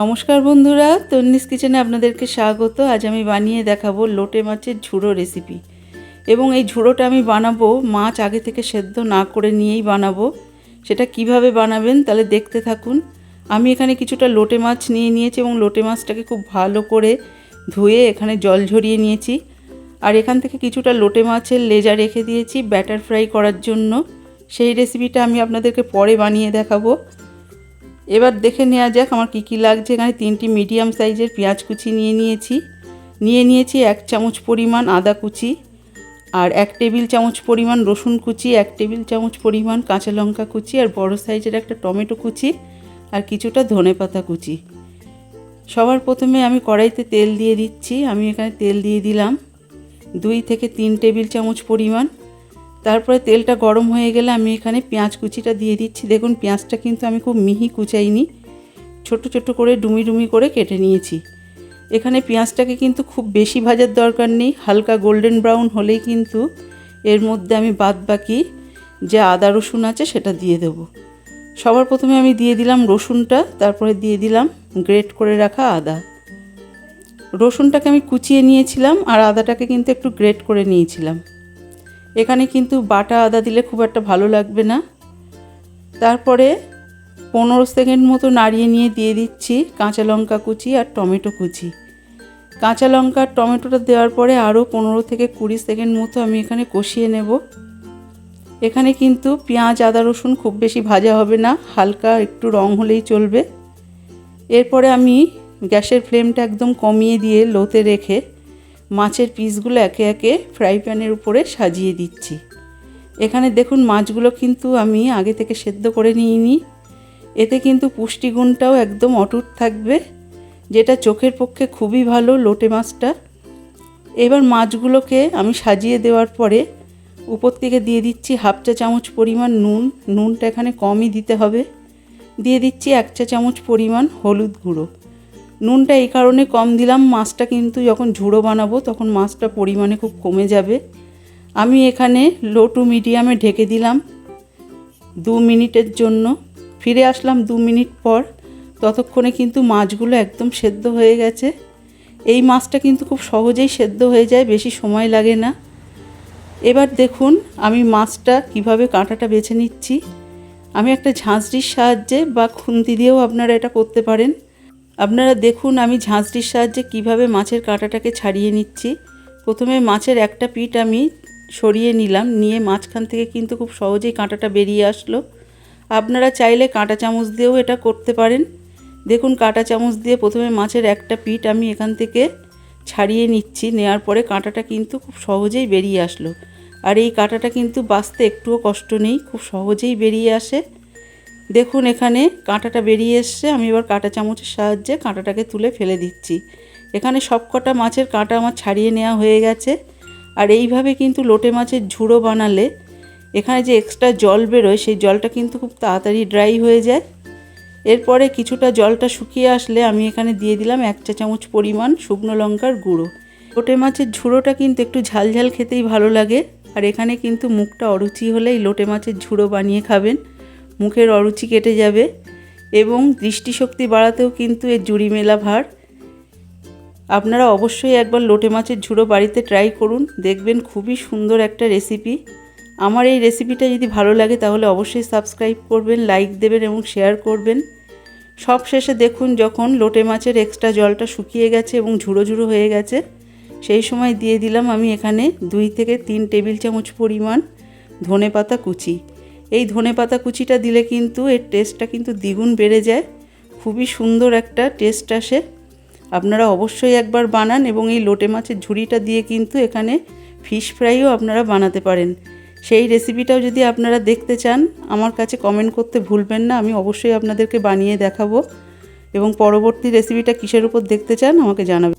নমস্কার বন্ধুরা, তন্নিস কিচেনে আপনাদেরকে স্বাগত। আজ আমি বানিয়ে দেখাবো লোটে মাছের ঝুড়ো রেসিপি। এবং এই ঝুড়োটা আমি বানাবো মাছ আগে থেকে সেদ্ধ না করে নিয়েই বানাবো। সেটা কিভাবে বানাবেন তাহলে দেখতে থাকুন। আমি এখানে কিছুটা লোটে মাছ নিয়েছি এবং লোটে মাছটাকে খুব ভালো করে ধুয়ে এখানে জল ঝরিয়ে নিয়েছি। আর এখান থেকে কিছুটা লোটে মাছের লেজা রেখে দিয়েছি ব্যাটার ফ্রাই করার জন্য। সেই রেসিপিটা আমি আপনাদেরকে পরে বানিয়ে দেখাবো। এবার দেখে নেওয়া যাক আমার কী লাগছে। এখানে 3টি মিডিয়াম সাইজের পেঁয়াজ কুচি নিয়েছি 1 চামচ পরিমাণ আদা কুচি, আর 1 টেবিল চামচ পরিমাণ রসুন কুচি, 1 টেবিল চামচ পরিমাণ কাঁচা লঙ্কা কুচি, আর বড় সাইজের একটা টমেটো কুচি, আর কিছুটা ধনেপাতা কুচি। সবার প্রথমে আমি কড়াইতে তেল দিয়ে দিচ্ছি। আমি এখানে তেল দিয়ে দিলাম 2 থেকে 3 টেবিল চামচ পরিমাণ। তারপরে তেলটা গরম হয়ে গেলে আমি এখানে পেঁয়াজ কুচিটা দিয়ে দিচ্ছি। দেখুন পেঁয়াজটা কিন্তু আমি খুব মিহি কুচাইনি, ছোট ছোট করে ডুমি করে কেটে নিয়েছি। এখানে পেঁয়াজটাকে কিন্তু খুব বেশি ভাজার দরকার নেই, হালকা গোল্ডেন ব্রাউন হলেই কিন্তু এর মধ্যে আমি বাদবাকি যে আদা রসুন আছে সেটা দিয়ে দেব। সবার প্রথমে আমি দিয়ে দিলাম রসুনটা, তারপরে দিয়ে দিলাম গ্রেট করে রাখা আদা। রসুনটাকে আমি কুচিয়ে নিয়েছিলাম আর আদাটাকে কিন্তু একটু গ্রেট করে নিয়েছিলাম। এখানে কিন্তু বাটা আদা দিলে খুব একটা ভালো লাগবে না। তারপরে 15 সেকেন্ড মতো নাড়িয়ে নিয়ে দিয়ে দিচ্ছি কাঁচা লঙ্কা কুচি আর টমেটো কুচি। কাঁচা লঙ্কা আর টমেটোটা দেওয়ার পরে আরও 15 থেকে 20 সেকেন্ড মতো আমি এখানে কষিয়ে নেব। এখানে কিন্তু পেঁয়াজ আদা রসুন খুব বেশি ভাজা হবে না, হালকা একটু রং হলেই চলবে। এরপরে আমি গ্যাসের ফ্লেমটা একদম কমিয়ে দিয়ে লোতে রেখে মাছের পিসগুলো একে একে ফ্রাই প্যানের উপরে সাজিয়ে দিচ্ছি। এখানে দেখুন মাছগুলো কিন্তু আমি আগে থেকে সেদ্ধ করে নিইনি। এতে কিন্তু পুষ্টিগুণটাও একদম অটুট থাকবে, যেটা চোখের পক্ষে খুবই ভালো লোটে মাছটা। এবার মাছগুলোকে আমি সাজিয়ে দেওয়ার পরে উপর থেকে দিয়ে দিচ্ছি 1/2 চা চামচ পরিমাণ নুনটা এখানে কমই দিতে হবে। দিয়ে দিচ্ছি 1 চা চামচ পরিমাণ হলুদ গুঁড়ো। নুনটা এই কারণে কম দিলাম, মাছটা কিন্তু যখন ঝুড়ো বানাবো তখন মাছটা পরিমাণে খুব কমে যাবে। আমি এখানে লো টু মিডিয়ামে ঢেকে দিলাম 2 মিনিটের জন্য। ফিরে আসলাম 2 মিনিট পর। ততক্ষণে কিন্তু মাছগুলো একদম সেদ্ধ হয়ে গেছে। এই মাছটা কিন্তু খুব সহজেই সেদ্ধ হয়ে যায়, বেশি সময় লাগে না। এবার দেখুন আমি মাছটা কিভাবে কাঁটাটা বেছে নিচ্ছি। আমি একটা ঝাঁঝরির সাহায্যে বা খুন্তি দিয়েও আপনারা এটা করতে পারেন। আপনারা দেখুন আমি ঝাঁঝরির সাহায্যে কিভাবে মাছের কাঁটাটাকে ছাড়িয়ে নিচ্ছি। প্রথমে মাছের একটা পিঠ আমি সরিয়ে নিলাম, নিয়ে মাঝখান থেকে কিন্তু খুব সহজেই কাঁটাটা বেরিয়ে আসলো। আপনারা চাইলে কাঁটা চামচ দিয়েও এটা করতে পারেন। দেখুন কাঁটা চামচ দিয়ে প্রথমে মাছের একটা পিঠ আমি এখান থেকে ছাড়িয়ে নিচ্ছি। নেওয়ার পরে কাঁটাটা কিন্তু খুব সহজেই বেরিয়ে আসলো। আর এই কাঁটাটা কিন্তু বাছতে একটুও কষ্ট নেই, খুব সহজেই বেরিয়ে আসে। দেখুন এখানে কাঁটাটা বেরিয়ে এসছে। আমি এবার কাঁটা চামচের সাহায্যে কাঁটাটাকে তুলে ফেলে দিচ্ছি। এখানে সব কটা মাছের কাঁটা আমার ছাড়িয়ে নেওয়া হয়ে গেছে। আর এইভাবে কিন্তু লোটে মাছের ঝুড়ো বানালে এখানে যে এক্সট্রা জল বেরোয় সেই জলটা কিন্তু খুব তাড়াতাড়ি ড্রাই হয়ে যায়। এরপরে কিছুটা জলটা শুকিয়ে আসলে আমি এখানে দিয়ে দিলাম 1 চা চামচ পরিমাণ শুকনো লঙ্কার গুঁড়ো। লোটে মাছের ঝুড়োটা কিন্তু একটু ঝালঝাল খেতেই ভালো লাগে। আর এখানে কিন্তু মুখটা অরুচি হলেই লোটে মাছের ঝুড়ো বানিয়ে খাবেন, মুখের অরুচি কেটে যাবে। এবং দৃষ্টিশক্তি বাড়াতেও কিন্তু এর জুড়ি মেলা ভার। আপনারা অবশ্যই একবার লোটে মাছের ঝুড়ো বাড়িতে ট্রাই করুন, দেখবেন খুবই সুন্দর একটা রেসিপি। আমার এই রেসিপিটা যদি ভালো লাগে তাহলে অবশ্যই সাবস্ক্রাইব করবেন, লাইক দেবেন এবং শেয়ার করবেন। সব শেষে দেখুন যখন লোটে মাছের এক্সট্রা জলটা শুকিয়ে গেছে এবং ঝুড়ো ঝুড়ো হয়ে গেছে, সেই সময় দিয়ে দিলাম আমি এখানে 2 থেকে 3 টেবিল চামচ পরিমাণ ধনেপাতা কুচি। এই ধনেপাতা কুচিটা দিলে কিন্তু এর টেস্টটা কিন্তু দ্বিগুণ বেড়ে যায়, খুবই সুন্দর একটা টেস্ট আসে। আপনারা অবশ্যই একবার বানান এবং এই লোটে মাছের ঝুড়িটা দিয়ে কিন্তু এখানে ফিশ ফ্রাইও আপনারা বানাতে পারেন। সেই রেসিপিটাও যদি আপনারা দেখতে চান আমার কাছে কমেন্ট করতে ভুলবেন না, আমি অবশ্যই আপনাদেরকে বানিয়ে দেখাবো। এবং পরবর্তী রেসিপিটা কিসের উপর দেখতে চান আমাকে জানাবেন।